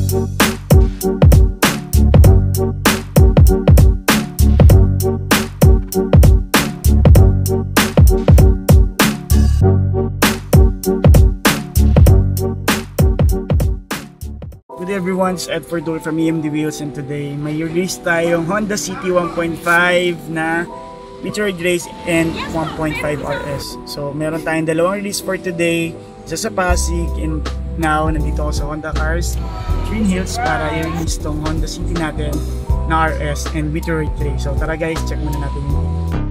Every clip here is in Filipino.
Good everyone, it's Ed Fordul from EMD Wheels, and today may release tayong Honda City 1.5 na Meteoroid Race and 1.5 RS. So meron tayong dalawang release for today, isa sa Pasig, and now nandito ako sa Honda Cars Green Hills para i-release tong Honda City natin na RS and Meteoroid Race. So tara guys, check muna natin yung video.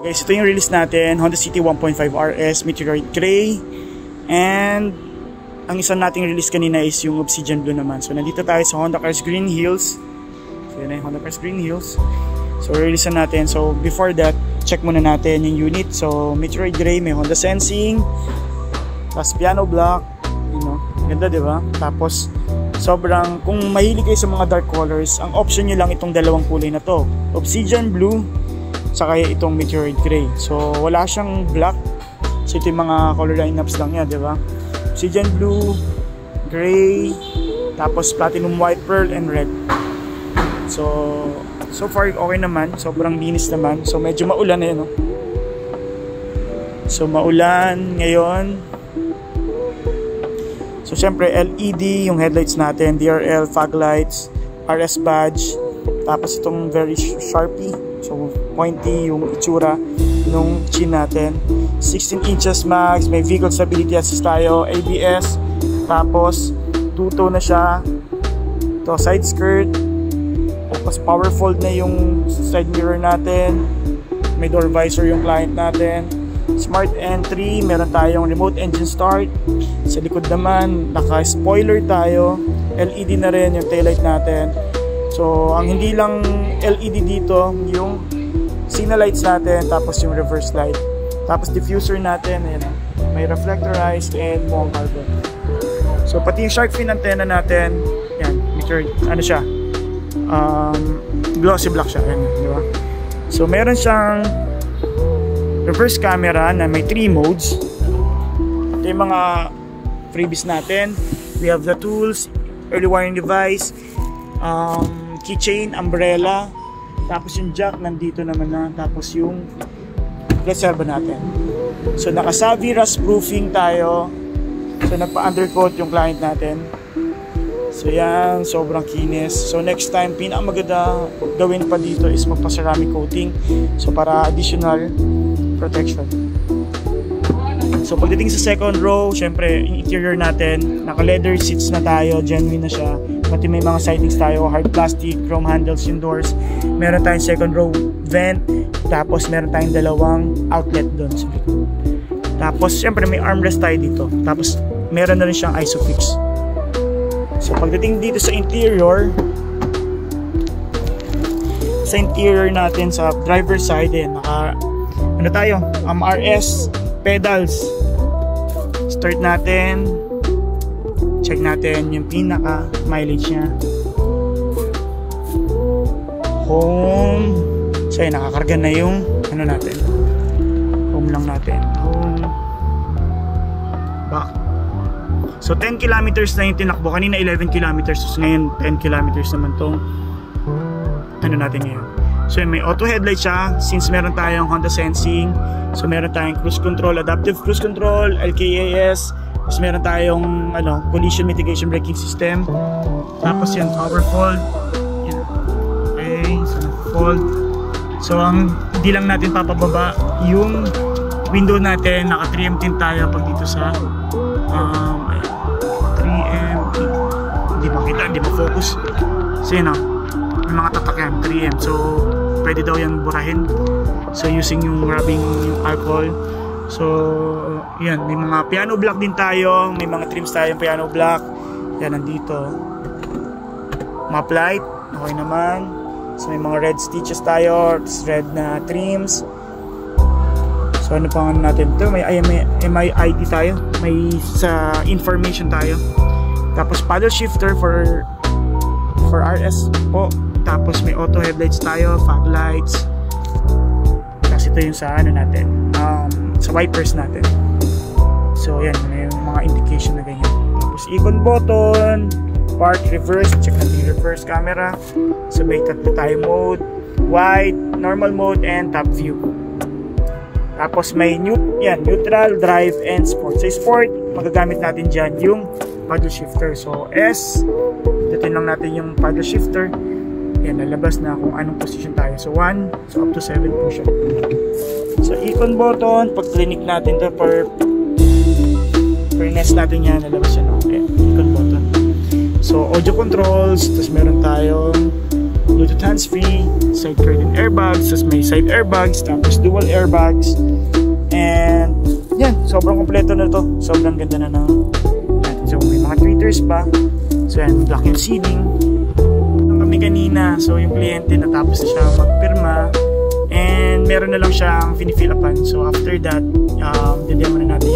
Guys, ito yung release natin, Honda City 1.5 RS Meteoroid Gray, and ang isa nating release kanina is yung Obsidian Blue naman. So nandito tayo sa Honda Cars Green Hills. So yun na yung Honda Cars Green Hills. So release natin. So before that, check muna natin yung unit. So Meteoroid Gray, may Honda Sensing, tapos piano black, you know, ganda diba? Tapos sobrang, kung mahilig kayo sa mga dark colors, ang option nyo lang itong dalawang kulay na to, Obsidian Blue saka itong Meteoroid Gray. So wala siyang black, so ito yung mga color lineups lang yan, diba? Obsidian Blue, Gray, tapos Platinum White, Pearl, and Red. So far okay naman, sobrang linis naman. So medyo maulan na yun, no? So maulan ngayon. So syempre LED yung headlights natin, DRL, fog lights, RS badge, tapos itong very Sharpie. So pointy yung itsura nung chin natin. 16 inches max, may vehicle stability assist tayo, ABS, tapos two-tone na siya. Ito side skirt, tapos power fold na yung side mirror natin, may door visor yung client natin, smart entry, meron tayong remote engine start. Sa likod naman naka spoiler tayo, LED na rin yung taillight natin. So ang hindi lang LED dito, yung signal lights natin, tapos yung reverse light, tapos diffuser natin, ayan, may reflectorized and mukhang carbon. So pati yung shark fin antenna natin, yan, ano siya, glossy black siya, yan, di ba? So meron siyang reverse camera na may 3 modes. Ito yung mga freebies natin. We have the tools, early warning device, keychain, umbrella, tapos yung jack nandito naman na, tapos yung reserva natin. So naka-savvy rust proofing tayo. So nagpa-undercoat yung client natin. So yan, sobrang kinis. So next time, pinakamaganda gawin pa dito is magpa-ceramic coating. So para additional protection. So pagdating sa second row, syempre yung interior natin, naka-leather seats na tayo, genuine na siya. Pati may mga sidings tayo, hard plastic, chrome handles yung doors. Meron tayong second row vent, tapos meron tayong dalawang outlet doon sa likod. Tapos syempre may armrest tayo dito. Tapos meron na rin siyang ISOFIX. So pagdating dito sa interior natin sa driver side, naka ano tayo, RS pedals. Start natin, check natin yung pinaka mileage nya, home. So yun, nakakarga na yung ano natin, home lang natin, home, back. So 10 kilometers na yung tinakbo kanina, 11 kilometers. So ngayon 10 kilometers naman tong ano natin ngayon. So may auto headlight siya, since meron tayong Honda Sensing. So meron tayong cruise control, adaptive cruise control, LKAS. Tapos meron tayong collision mitigation braking system. Tapos yan, power fold. Yan. Okay, so fold. So ang hindi lang natin papababa yung window natin, naka 3M tint tayo pag dito sa 3M. Hindi makita, hindi ma-focus. So yun, may mga tatak yan, 3M. So pwede daw yan burahin. So using yung rubbing yung alcohol. So yan, may mga piano black din tayo, may mga trims tayong piano black. Yan, nandito. Map light, okay naman. So may mga red stitches tayo, red na trims. So So ano pa natin to? May ID tayo, may sa information tayo. Tapos paddle shifter for RS po. Tapos may auto headlights tayo, fog lights. Kasi ito yung sa ano natin, sa wipers natin. So yan, may mga indication na ganyan. Tapos icon button, park, reverse, check natin yung reverse camera. So may tatlo tayo mode, wide, normal mode, and top view. Tapos may neutral, drive, and sport. Sa sport, magagamit natin dyan yung paddle shifter. So S, datin lang natin yung paddle shifter. Yan, lalabas na kung anong position tayo. So 1, so up to 7 po siya. So icon button, pag clinic natin to per nest natin yan, lalabas yan. Okay, icon button. So audio controls, tapos meron tayong Bluetooth hands-free, side curtain airbags, tapos may side airbags, tapos dual airbags, and yan, sobrang kompleto na to, sobrang ganda na ng natin. So may mga tweeters pa, so yan, black yung seating. Kami kanina, so yung kliyente natapos na siya magpirma, and meron na lang siyang finifill upan. So after that, didemo na natin